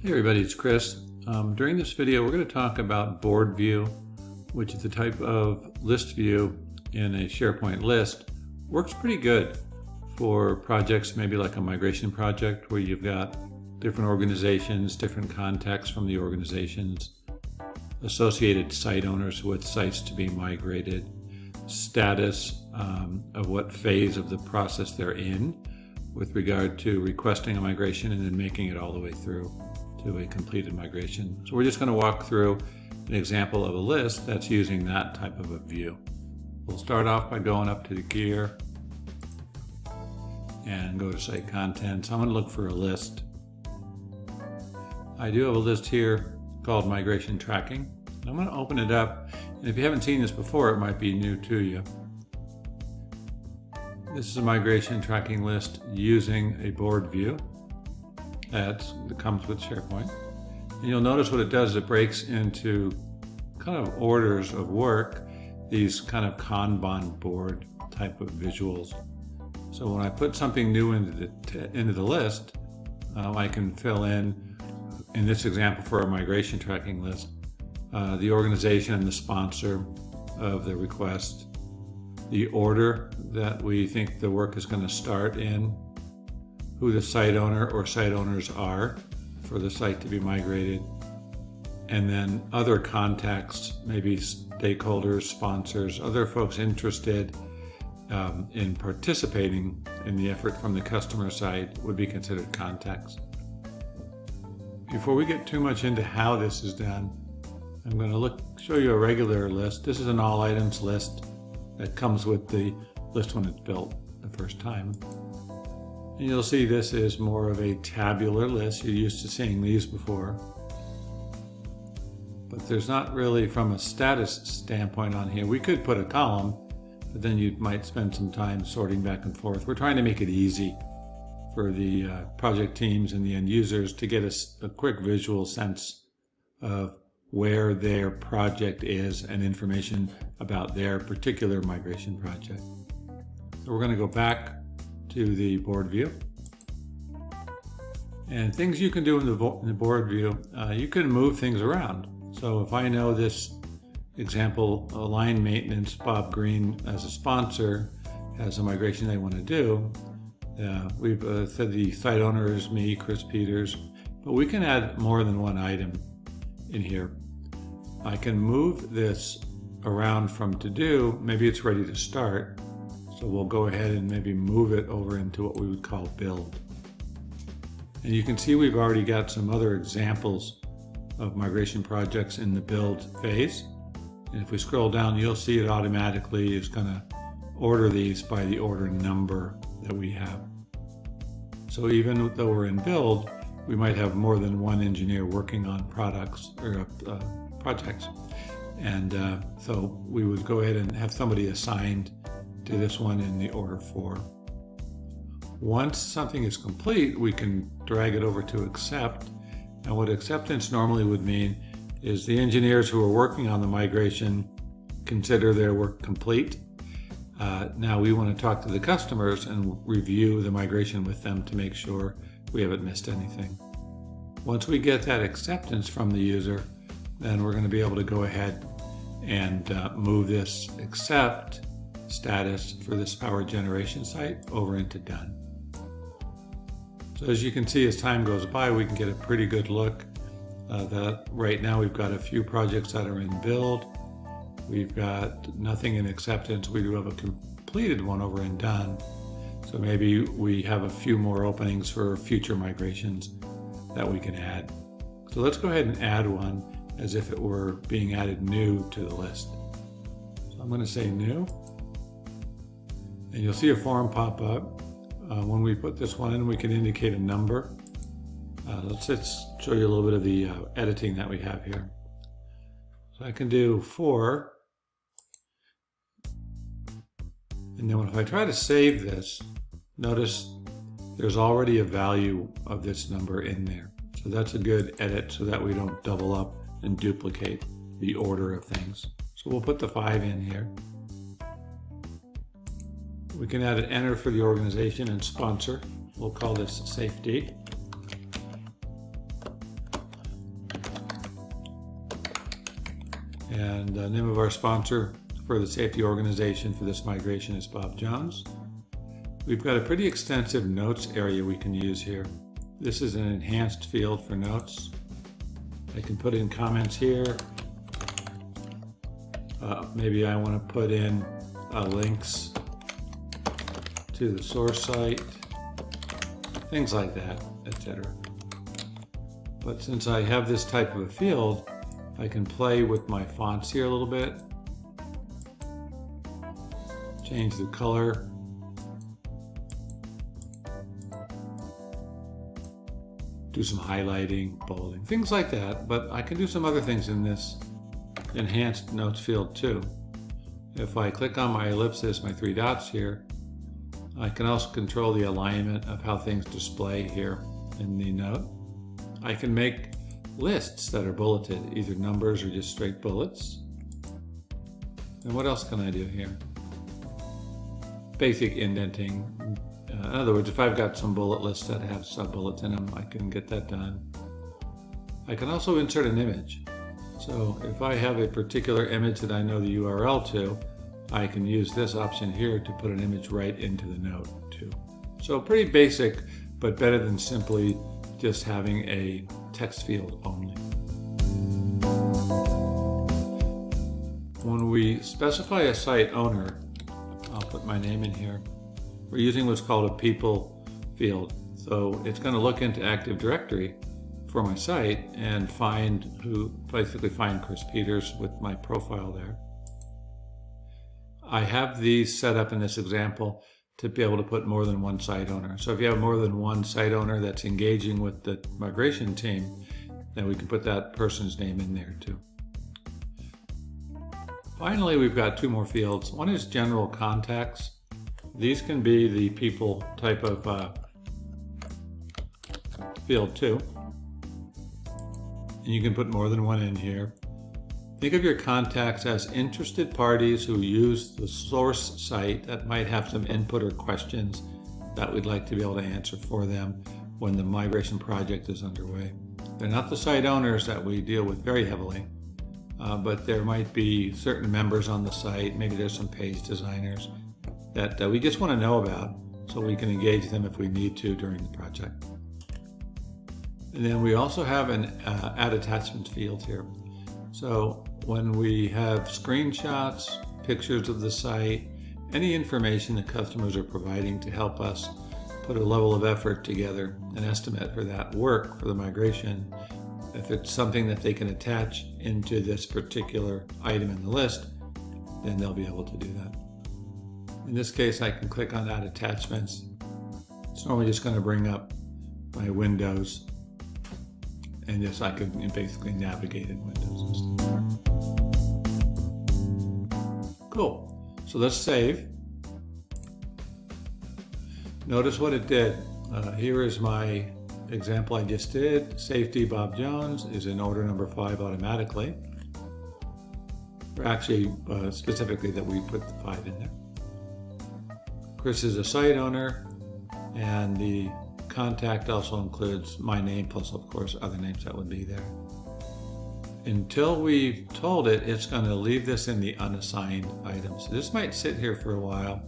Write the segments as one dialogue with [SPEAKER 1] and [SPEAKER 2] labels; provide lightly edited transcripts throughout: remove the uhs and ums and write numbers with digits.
[SPEAKER 1] Hey everybody, it's Chris. During this video we're going to talk about board view, which is a type of list view in a SharePoint list. Works pretty good for projects maybe like a migration project where you've got different organizations, different contacts from the organizations, associated site owners with sites to be migrated, status of what phase of the process they're in with regard to requesting a migration and then making it all the way through to a completed migration. So we're just going to walk through an example of a list that's using that type of a view. We'll start off by going up to the gear and go to Site Contents. I'm going to look for a list. I do have a list here called Migration Tracking. I'm going to open it up, and if you haven't seen this before, it might be new to you. This is a migration tracking list using a board view that comes with SharePoint. And you'll notice what it does, it breaks into kind of orders of work, these kind of Kanban board type of visuals. So when I put something new into the list, I can fill in this example for a migration tracking list, the organization and the sponsor of the request, the order that we think the work is going to start in, who the site owner or site owners are for the site to be migrated, and then other contacts, maybe stakeholders, sponsors, other folks interested in participating in the effort from the customer side would be considered contacts. Before we get too much into how this is done, I'm going to show you a regular list. This is an all items list that comes with the list when it's built the first time. And you'll see this is more of a tabular list. You're used to seeing these before. But there's not really, from a status standpoint on here, we could put a column, but then you might spend some time sorting back and forth. We're trying to make it easy for the project teams and the end users to get a quick visual sense of where their project is and information about their particular migration project. So we're going to go back to the board view. And things you can do in the board view, you can move things around. So if I know this example, line maintenance, Bob Green as a sponsor has a migration they want to do, we've said the site owner is me, Chris Peters, but we can add more than one item in here. I can move this around from to do, maybe it's ready to start, so we'll go ahead and maybe move it over into what we would call build. And you can see we've already got some other examples of migration projects in the build phase. And if we scroll down, you'll see it automatically is going to order these by the order number that we have. So even though we're in build, we might have more than one engineer working on products or projects. And so we would go ahead and have somebody assigned to this one in the order 4. Once something is complete, we can drag it over to accept. And what acceptance normally would mean is the engineers who are working on the migration consider their work complete. Now we want to talk to the customers and review the migration with them to make sure we haven't missed anything. Once we get that acceptance from the user, then we're going to be able to go ahead and move this accept status for this power generation site over into done. So as you can see, as time goes by, we can get a pretty good look that right now we've got a few projects that are in build. We've got nothing in acceptance. We do have a completed one over in done. So maybe we have a few more openings for future migrations that we can add. So let's go ahead and add one as if it were being added new to the list. So I'm going to say new. And you'll see a form pop up. When we put this one in, we can indicate a number. Let's show you a little bit of the editing that we have here. So I can do 4. And then if I try to save this, notice there's already a value of this number in there. So that's a good edit so that we don't double up and duplicate the order of things. So we'll put the 5 in here. We can add an enter for the organization and sponsor. We'll call this safety. And the name of our sponsor for the safety organization for this migration is Bob Jones. We've got a pretty extensive notes area we can use here. This is an enhanced field for notes. I can put in comments here. Maybe I want to put in links to the source site, things like that, etc. But since I have this type of a field, I can play with my fonts here a little bit. Change the color. Do some highlighting, bolding, things like that. But I can do some other things in this enhanced notes field too. If I click on my ellipsis, my three dots here, I can also control the alignment of how things display here in the note. I can make lists that are bulleted, either numbers or just straight bullets. And what else can I do here? Basic indenting. In other words, if I've got some bullet lists that have sub-bullets in them, I can get that done. I can also insert an image. So if I have a particular image that I know the URL to, I can use this option here to put an image right into the note too. So pretty basic, but better than simply just having a text field only. When we specify a site owner, I'll put my name in here, we're using what's called a people field. So it's going to look into Active Directory for my site and basically find Chris Peters with my profile there. I have these set up in this example to be able to put more than one site owner. So if you have more than one site owner that's engaging with the migration team, then we can put that person's name in there too. Finally, we've got two more fields. One is general contacts. These can be the people type of field too. And you can put more than one in here. Think of your contacts as interested parties who use the source site that might have some input or questions that we'd like to be able to answer for them when the migration project is underway. They're not the site owners that we deal with very heavily, but there might be certain members on the site, maybe there's some page designers that we just want to know about so we can engage them if we need to during the project. And then we also have an add attachments field here. So when we have screenshots, pictures of the site, any information that customers are providing to help us put a level of effort together, an estimate for that work for the migration, if it's something that they can attach into this particular item in the list, then they'll be able to do that. In this case, I can click on Add Attachments. It's normally just going to bring up my windows, and yes, I could basically navigate in Windows and stuff. Cool. So let's save. Notice what it did. Here is my example I just did. Safety Bob Jones is in order number 5 automatically. Or actually, specifically that we put the 5 in there. Chris is a site owner, and the contact also includes my name plus, of course, other names that would be there. Until we've told it, it's going to leave this in the unassigned items. This might sit here for a while,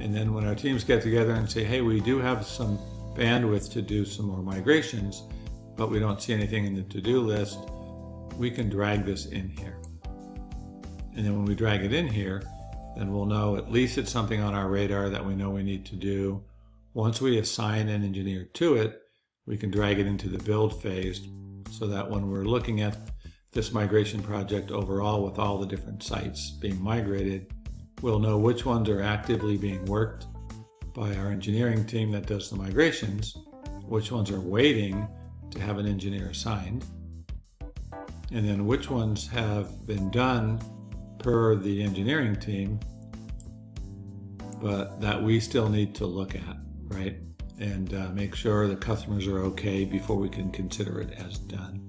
[SPEAKER 1] and then when our teams get together and say, hey, we do have some bandwidth to do some more migrations, but we don't see anything in the to-do list, we can drag this in here. And then when we drag it in here, then we'll know at least it's something on our radar that we know we need to do. Once we assign an engineer to it, we can drag it into the build phase so that when we're looking at this migration project overall with all the different sites being migrated, we'll know which ones are actively being worked by our engineering team that does the migrations, which ones are waiting to have an engineer assigned, and then which ones have been done per the engineering team, but that we still need to look at, right? And make sure the customers are okay before we can consider it as done.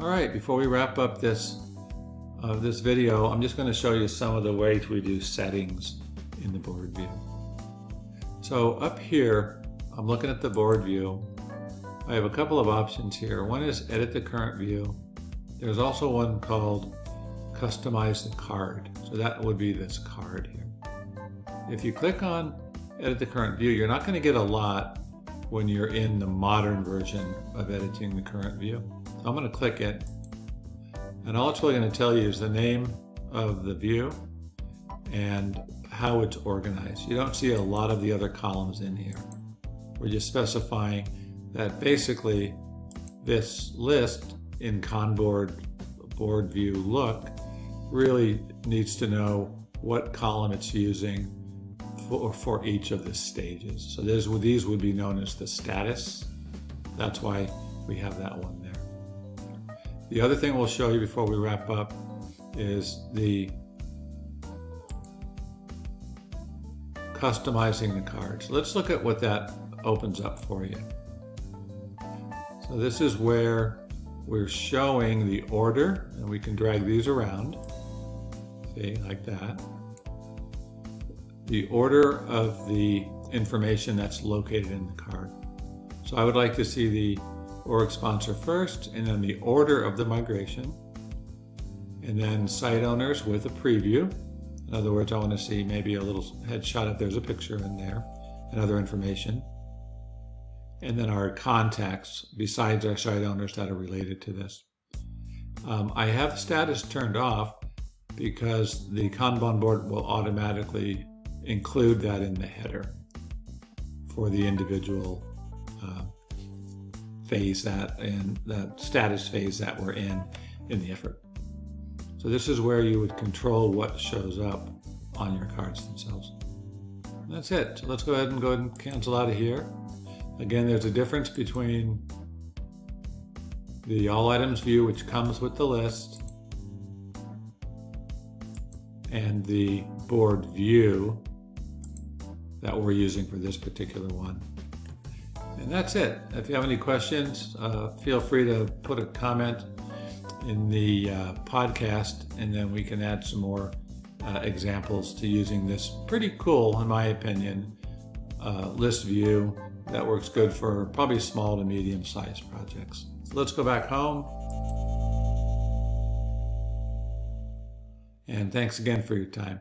[SPEAKER 1] All right, before we wrap up this video, I'm just going to show you some of the ways we do settings in the board view. So up here, I'm looking at the board view. I have a couple of options here. One is edit the current view. There's also one called Customize the Card. So that would be this card here. If you click on Edit the Current View, you're not going to get a lot when you're in the modern version of editing the current view. So I'm going to click it, and all it's really going to tell you is the name of the view and how it's organized. You don't see a lot of the other columns in here. We're just specifying that basically this list in board view look really needs to know what column it's using for each of the stages. So these would be known as the status. That's why we have that one there. The other thing we'll show you before we wrap up is the customizing the cards. Let's look at what that opens up for you. So this is where we're showing the order, and we can drag these around. See, like that. The order of the information that's located in the card. So I would like to see the org sponsor first, and then the order of the migration, and then site owners with a preview. In other words, I want to see maybe a little headshot if there's a picture in there, and other information. And then our contacts besides our site owners that are related to this. I have status turned off because the Kanban board will automatically include that in the header for the individual phase that status phase that we're in the effort. So this is where you would control what shows up on your cards themselves. And that's it. So let's go ahead and cancel out of here. Again, there's a difference between the all items view, which comes with the list, and the board view that we're using for this particular one. And that's it. If you have any questions, feel free to put a comment in the podcast, and then we can add some more examples to using this pretty cool, in my opinion, list view that works good for probably small to medium-sized projects. So let's go back home. And thanks again for your time.